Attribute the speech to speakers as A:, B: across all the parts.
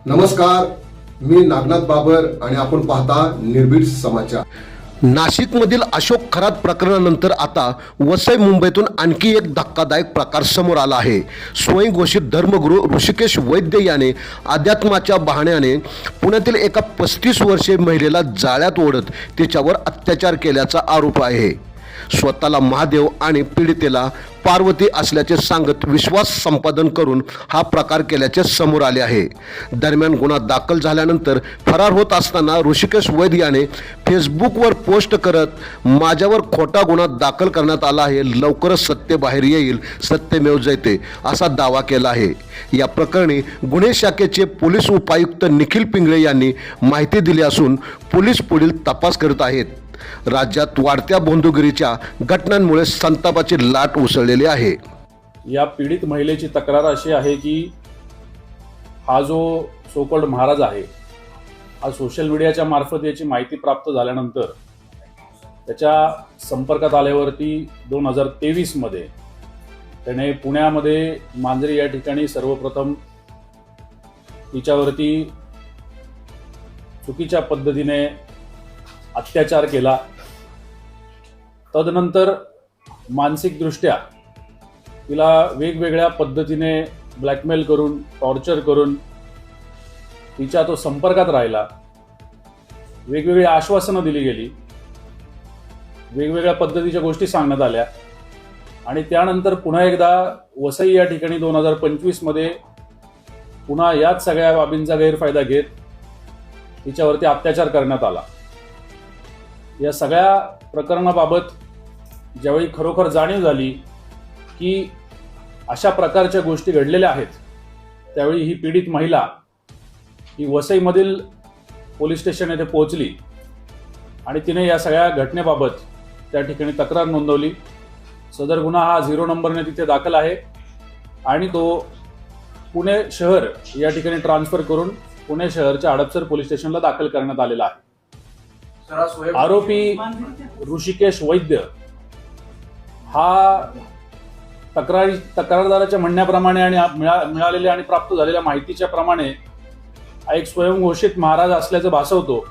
A: नमस्कार, मी नागनाथ बाबर आणि आपण पाहता निर्भीड समाचार। नाशिकमधील अशोक खरात प्रकरणानंतर आता वसई मुंबईतून आणखी एक धक्कादायक प्रकार समोर आला आहे। स्वयंघोषित धर्मगुरू ऋषिकेश वैद्य याने अध्यात्माच्या बहाण्याने पुण्यातील एका 35 वर्षीय महिलेला जाळ्यात ओढत तिच्यावर अत्याचार केल्याचा आरोप आहे। स्वतःला महादेव आणि पीडितेला पार्वती असल्याचे सांगत विश्वास संपादन करून हा प्रकार केल्याचे समोर आले आहे। दरम्यान गुन्हा दाखल झाल्यानंतर फरार होत असताना ऋषिकेश वैद्य याने फेसबुकवर पोस्ट करत माझ्यावर खोटा गुन्हा दाखल करण्यात आला आहे, लवकरच सत्य बाहेर येईल, सत्यमेव जयते असा दावा केला आहे। या प्रकरणी गुन्हे शाखेचे पोलीस उपायुक्त निखिल पिंगळे यांनी माहिती दिली असून पोलीस पुढील तपास करत आहेत। राज्यात वाढत्या बंधुगिरीच्या घटनांमुळे संतापाची लाट उसळलेली आहे।
B: या पीडित महिलेची तक्रार अशी आहे की हा जो सोकॉल्ड महाराज आहे हा सोशल मीडियाच्या मार्फत याची माहिती प्राप्त झाल्यानंतर त्याच्या संपर्कात आल्यावरती 2023 मध्ये त्याने पुण्यामध्ये मांजरी या ठिकाणी सर्वप्रथम तिच्यावरती चुकीच्या पद्धतीने अत्याचार केला। तदनंतर मानसिकदृष्ट्या तिला वेगवेगळ्या पद्धतीने ब्लॅकमेल करून टॉर्चर करून तिच्या तो संपर्कात राहिला। वेगवेगळी आश्वासनं दिली गेली, वेगवेगळ्या पद्धतीच्या गोष्टी सांगण्यात आल्या आणि त्यानंतर पुन्हा एकदा वसई या ठिकाणी 2025 मध्ये पुन्हा याच सगळ्या बाबींचा गैरफायदा घेत तिच्यावरती अत्याचार करण्यात आला। या सगळ्या प्रकरणाबाबत ज्यावेळी खरोखर जाणीव झाली की अशा प्रकारच्या गोष्टी घडलेल्या आहेत, त्यावेळी ही पीडित महिला ही वसईमधील पोलीस स्टेशन येथे पोहोचली आणि तिने या सगळ्या घटनेबाबत त्या ठिकाणी तक्रार नोंदवली। सदर गुन्हा हा 0 नंबरने तिथे दाखल आहे आणि तो पुणे शहर या ठिकाणी ट्रान्सफर करून पुणे शहरच्या हडपसर पोलीस स्टेशनला दाखल करण्यात आलेला आहे। आरोपी ऋषिकेश वैद्य हा तक्रारदाराच्या म्हणण्याप्रमाणे आणि मिळालेल्या आणि प्राप्त झालेल्या माहितीच्या प्रमाणे एक स्वयंघोषित महाराज असल्याचं भासवतो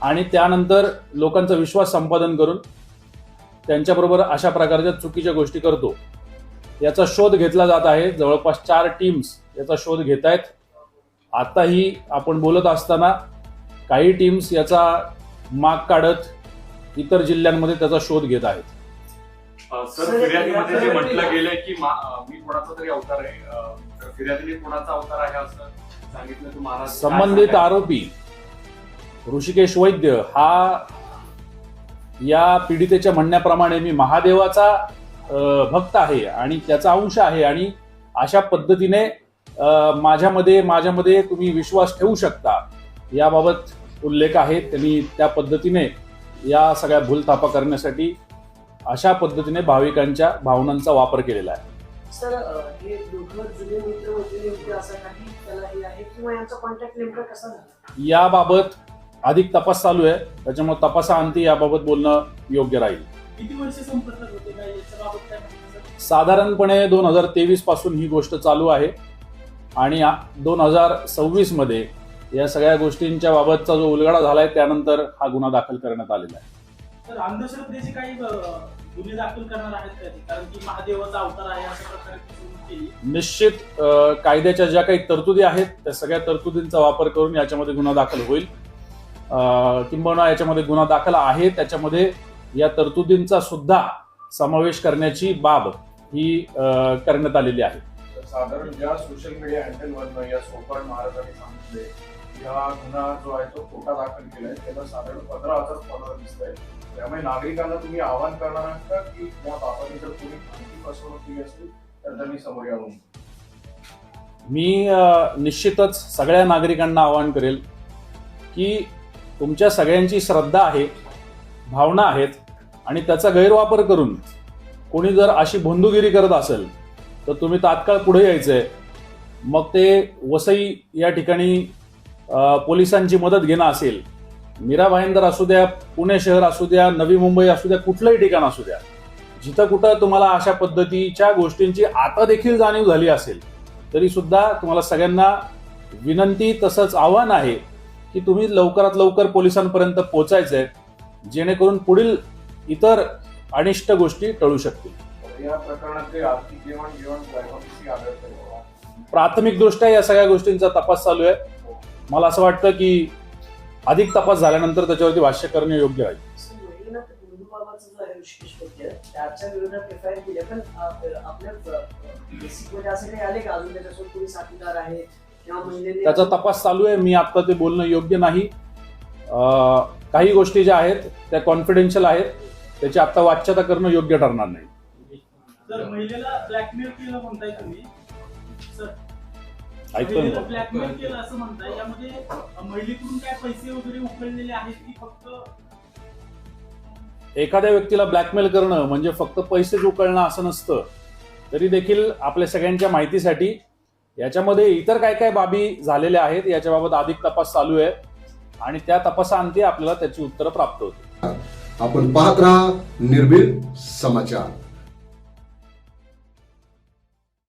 B: आणि त्यानंतर लोकांचा विश्वास संपादन करून त्यांच्याबरोबर अशा प्रकारच्या चुकीच्या गोष्टी करतो। याचा शोध घेतला जात आहे। जवळपास 4 टीम्स याचा शोध घेत आहेत। आताही आपण बोलत असताना काही टीम्स याचा माग काढत इतर जिल्ह्यांमध्ये त्याचा शोध घेत आहेत।
C: सर, फिर्यादीमध्ये जे म्हटलं गेलंय की मी कोणाचा तरी अवतार आहे, फिर्यादीने कोणाचा अवतार आहे असं सांगितलं की महाराज
B: संबंधित आरोपी ऋषिकेश वैद्य हा या पीडितेच्या म्हणण्याप्रमाणे मी महादेवाचा भक्त आहे आणि त्याचा अंश आहे आणि अशा पद्धतीने माझ्यामध्ये तुम्ही विश्वास ठेवू शकता याबाबत उल्लेख आहे। त्यांनी त्या पद्धतीने या सगळ्या भूलथापा करण्यासाठी अशा पद्धतीने भाविकांच्या भावनांचा वापर केलेला आहे।
D: सर, हे दोघं जुने मित्र होते नेमके असं काही त्याला हे आहे किंवा यांचा कॉन्टॅक्ट नेमका कसा झाला
B: याबाबत अधिक तपास चालू आहे, त्याच्यामुळे तपासाअंती याबाबत बोलणं योग्य राहील।
D: किती वर्ष संपर्कात होते काय याच्याबाबत काय माहिती सर?
B: साधारणपणे 2023 पासून ही गोष्ट चालू आहे आणि 2026 मध्ये या सगळ्या गोष्टींच्या बाबतचा जो उलगडा झालाय त्यानंतर हा गुन्हा दाखल करण्यात आलेला आहे।
D: तर अंधश्रद्धेचे काही गुन्हे दाखल करणार आहेत का? कारण की महादेवाचा अवतार आहे अशा प्रकारे फसवणूक केली।
B: निश्चित कायद्याच्या ज्या काही तरतुदी आहेत त्या सगळ्या तरतुदींचा वापर करून याच्यामध्ये गुन्हा दाखल होईल। किंबहुना याच्यामध्ये गुन्हा दाखल आहे त्याच्यामध्ये या तरतुदींचा सुद्धा समावेश करण्याची बाब ही करण्यात आलेली आहे।
C: साधारण ज्या सोशल मीडिया हँडलवरनं या सोकॉल्ड महाराजांनी सांगितले हा गुन्हा जो आहे तो खोटा दाखल केलाय, त्याला साधारण 15,000 फॉलोअर दिसत आहेत। त्यामुळे नागरिकांना तुम्ही आवाहन करणार आहात का की या बाबतीत जर कोणी आणखी फसवणूक केली असेल तर त्यांनी समोर यावं?
B: मी निश्चितच सगळ्या नागरिकांना आवाहन करेल की तुमच्या सगळ्यांची श्रद्धा आहे, भावना आहेत आणि त्याचा गैरवापर करून कोणी जर अशी भोंदूगिरी करत असेल तर तुम्ही तात्काळ पुढे यायचंय। मग ते वसई या ठिकाणी पोलिसांची मदत घेणं असेल, मीरा भाईंदर असू द्या, पुणे शहर असू द्या, नवी मुंबई असू द्या, कुठलंही ठिकाण असू द्या, जिथं कुठं तुम्हाला अशा पद्धतीच्या गोष्टींची आता देखील जाणीव झाली असेल तरी सुद्धा तुम्हाला सगळ्यांना विनंती तसंच आव्हान आहे की तुम्ही लवकरात लवकर पोलिसांपर्यंत पोहोचायचंय, जेणेकरून पुढील इतर अनिष्ट गोष्टी टळू शकतील.
C: या प्रकरणातले आर्थिक देवाणघेवाण कशी आढळते?
B: प्राथमिकदृष्ट्या या सगळ्या गोष्टींचा तपास चालू आहे. मला असं वाटतं की अधिक तपास झाल्यानंतर त्याच्यावरती भाष्य करणे योग्य राहील.
E: बाबाचा जो आहे ऋषिकेश पत्ते त्याच्या विरोधात एफ आय आर केली, पण आपल्या बेसिकमध्ये असं काही आले का अजून त्याच्यासोबत कोणी साथीदार आहे किंवा महिलेने?
B: त्याचा तपास चालू आहे. मी आता ते बोलणं योग्य नाही. काही गोष्टी ज्या आहेत त्या कॉन्फिडेन्शियल आहेत, त्याची आता वाच्यता करणं योग्य ठरणार नाही.
D: सर महिलेला ब्लॅकमेल केलं म्हणताय तुम्ही, सर
B: ऐकतोय
D: महिलेला
B: मी.
D: ब्लॅकमेल केलं असं म्हणताय, यामध्ये महिलेकडून काय पैसे वगैरे उकळलेले आहेत की फक्त?
B: एखाद्या व्यक्तीला ब्लॅकमेल करणं म्हणजे फक्त पैसेच उकळणं असं नसतं. तरी देखील आपल्या सगळ्यांच्या माहितीसाठी याच्यामध्ये इतर काय काय बाबी झालेल्या आहेत याच्याबाबत अधिक तपास चालू आहे आणि त्या तपासाअंती आपल्याला त्याची उत्तरं प्राप्त होतील.
A: आपण पाहत राहा निर्भीड समाचार.